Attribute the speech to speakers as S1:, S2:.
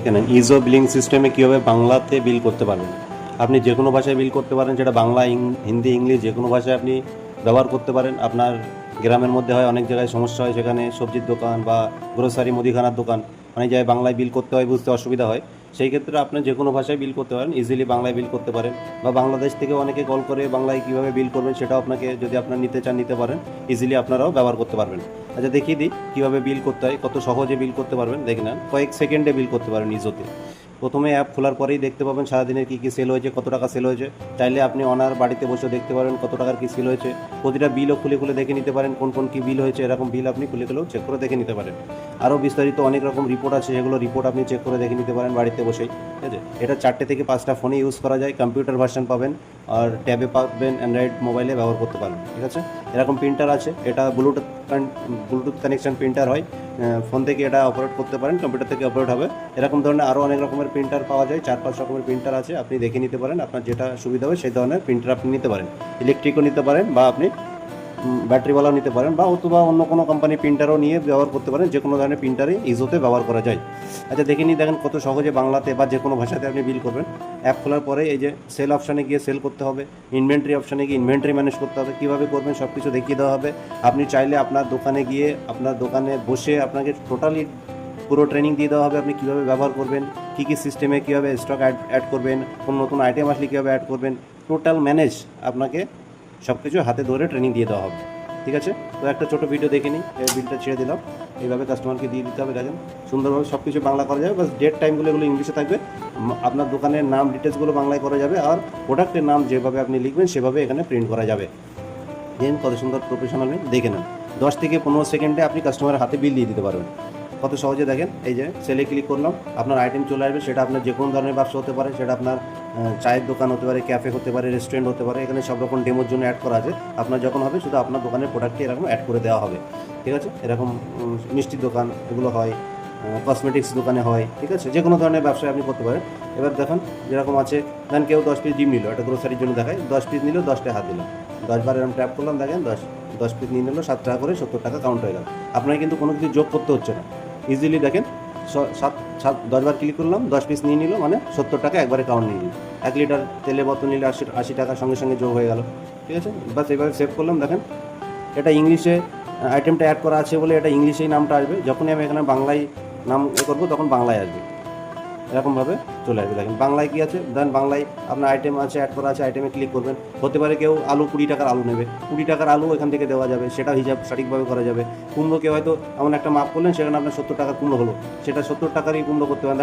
S1: এখানে ইজো বিলিং সিস্টেমে কীভাবে বাংলাতে বিল করতে পারবেন। আপনি যে কোনো ভাষায় বিল করতে পারেন, সেটা বাংলা, হিন্দি, ইংলিশ যে কোনো ভাষায় আপনি ব্যবহার করতে পারেন। আপনার গ্রামের মধ্যে হয় অনেক জায়গায় সমস্যা হয়, সেখানে সবজির দোকান বা গ্রোসারি মুদিখানার দোকান অনেক জায়গায় বাংলায় বিল করতে হয়, বুঝতে অসুবিধা হয়। সেই ক্ষেত্রে আপনি যে কোনো ভাষায় বিল করতে পারেন, ইজিলি বাংলায় বিল করতে পারেন। বা বাংলাদেশ থেকে অনেকে কল করে বাংলায় কীভাবে বিল করবেন সেটাও আপনাকে, যদি আপনার নিতে চান নিতে পারেন, ইজিলি আপনারাও ব্যবহার করতে পারবেন। আচ্ছা, দেখিয়ে দিই কীভাবে বিল করতে হয়, কত সহজে বিল করতে পারবেন। দেখে নেন, কয়েক সেকেন্ডে বিল করতে পারেন ইজোতে। প্রথমে অ্যাপ খোলার পরেই দেখতে পাবেন সারাদিনের কী কী সেল হয়েছে, কত টাকা সেল হয়েছে। চাইলে আপনি অনার বাড়িতে বসে দেখতে পারেন কত টাকার কী সেল হয়েছে। প্রতিটা বিলও খুলে খুলে দেখে নিতে পারেন, কোন কোন কী বিল হয়েছে। এরকম বিল আপনি খুলে খুলেও চেক করে দেখে নিতে পারেন। আরও বিস্তারিত অনেক রকম রিপোর্ট আছে, সেগুলো রিপোর্ট আপনি চেক করে দেখে নিতে পারেন বাড়িতে বসেই। ঠিক আছে, এটা 4টে থেকে 5টা ফোনে ইউজ করা যায়। কম্পিউটার ভার্সন পাবেন আর ট্যাবে পাবেন, অ্যান্ড্রয়েড মোবাইলে ব্যবহার করতে পারবেন। ঠিক আছে, এরকম প্রিন্টার আছে, এটা ব্লুটুথ কানেকশন প্রিন্টার হয়। ফোন থেকে এটা অপারেট করতে পারেন, কম্পিউটার থেকে অপারেট হবে। এরকম ধরনের আরও অনেক রকমের প্রিন্টার পাওয়া যায়, 4-5 রকমের প্রিন্টার আছে। আপনি দেখে নিতে পারেন, আপনার যেটা সুবিধা হবে সেই ধরনের প্রিন্টার আপনি নিতে পারেন। ইলেকট্রিকও নিতে পারেন, বা আপনি ব্যাটারিওয়ালাও নিতে পারেন, বা অথবা অন্য কোনো কোম্পানির প্রিন্টারও নিয়ে ব্যবহার করতে পারেন। যে কোনো ধরনের প্রিন্টারই ইজোতে ব্যবহার করা যায়। আচ্ছা, দেখে নিই, দেখেন কত সহজে বাংলাতে বা যে কোনো ভাষাতে আপনি বিল করবেন। অ্যাপ খোলার পরে এই যে সেল অপশানে গিয়ে সেল করতে হবে, ইনভেন্টরি অপশানে গিয়ে ইনভেন্টরি ম্যানেজ করতে হবে। কীভাবে করবেন সব কিছু দেখিয়ে দেওয়া হবে। আপনি চাইলে আপনার দোকানে গিয়ে, আপনার দোকানে বসে আপনাকে টোটালি পুরো ট্রেনিং দিয়ে দেওয়া হবে, আপনি কীভাবে ব্যবহার করবেন, কী কী সিস্টেমে কীভাবে স্টক অ্যাড করবেন, কোন নতুন আইটেম আসলে কীভাবে অ্যাড করবেন, টোটাল ম্যানেজ আপনাকে সব কিছু হাতে ধরে ট্রেনিং দিয়ে দেওয়া হবে। ঠিক আছে, তো একটা ছোটো ভিডিও দেখে নিই। এই বিলটা ছেড়ে দিলাম, এইভাবে কাস্টমারকে দিয়ে দিতে হবে। দেখেন সুন্দরভাবে সব কিছু বাংলা করা যাবে, বাস ডেট টাইমগুলো এগুলো ইংলিশে থাকবে। আপনার দোকানের নাম ডিটেলসগুলো বাংলায় করা যাবে, আর প্রোডাক্টের নাম যেভাবে আপনি লিখবেন সেভাবে এখানে প্রিন্ট করা যাবে। দেন কত সুন্দর প্রফেশনালি দেখে নেন। 10 থেকে 15 সেকেন্ডে আপনি কাস্টমারের হাতে বিল দিয়ে দিতে পারবেন। কত সহজে দেখেন, এই যে সেলে ক্লিক করলাম, আপনার আইটেম চলে আসবে। সেটা আপনার যে কোনো ধরনের ব্যবসা হতে পারে, সেটা আপনার চায়ের দোকান হতে পারে, ক্যাফে হতে পারে, রেস্টুরেন্ট হতে পারে। এখানে সব রকম ডেমোর জন্য অ্যাড করা আছে। আপনার যখন হবে শুধু আপনার দোকানের প্রোডাক্টকে এরকম অ্যাড করে দেওয়া হবে। ঠিক আছে, এরকম মিষ্টির দোকান এগুলো হয়, কসমেটিক্স দোকানে হয়। ঠিক আছে, যে কোনো ধরনের ব্যবসায় আপনি করতে পারেন। এবার দেখেন যেরকম আছে, দেন কেউ 10 পিস ডিম নিল, একটা গ্রোসারির জন্য দেখায়, 10 পিস নিল, 10 টাকা হাত দিলাম, 10 বার এরকম ট্যাপ করলাম, দেখেন 10 পিস নিয়ে নিল, 7 টাকা করে 70 টাকা কাউন্ট হয়ে গেল। আপনার কিন্তু কোনো কিছু যোগ করতে হচ্ছে না, ইজিলি দেখেন 10 বার ক্লিক করলাম, 10 পিস নিয়ে নিল, মানে 70 টাকা একবারে কাউন্ট নিয়ে নিল। 1 লিটার তেলের বোতল নিলে 80 টাকা সঙ্গে সঙ্গে যোগ হয়ে গেল। ঠিক আছে, বাস এভাবে সেভ করলাম। দেখেন এটা ইংলিশে আইটেমটা অ্যাড করা আছে বলে এটা ইংলিশেই নামটা আসবে। যখনই আমি এখানে বাংলায় নাম করবো তখন বাংলায় আসবে, এরকমভাবে চলে আসবে। দেখেন বাংলায় কী আছে, দেন বাংলায় আপনার আইটেম আছে, অ্যাড করা আছে, আইটেমে ক্লিক করবেন। হতে পারে কেউ আলু 20 টাকার আলু নেবে, 20 টাকার আলু এখান থেকে দেওয়া যাবে, সেটা হিসাব সঠিকভাবে করা যাবে। কুমড়ো কেউ হয়তো এমন একটা মাপ করলেন, সেখানে আপনার 70 টাকার কুমড়ো হলো, সেটা 70 টাকারই কুমড়ো করতে পারেন।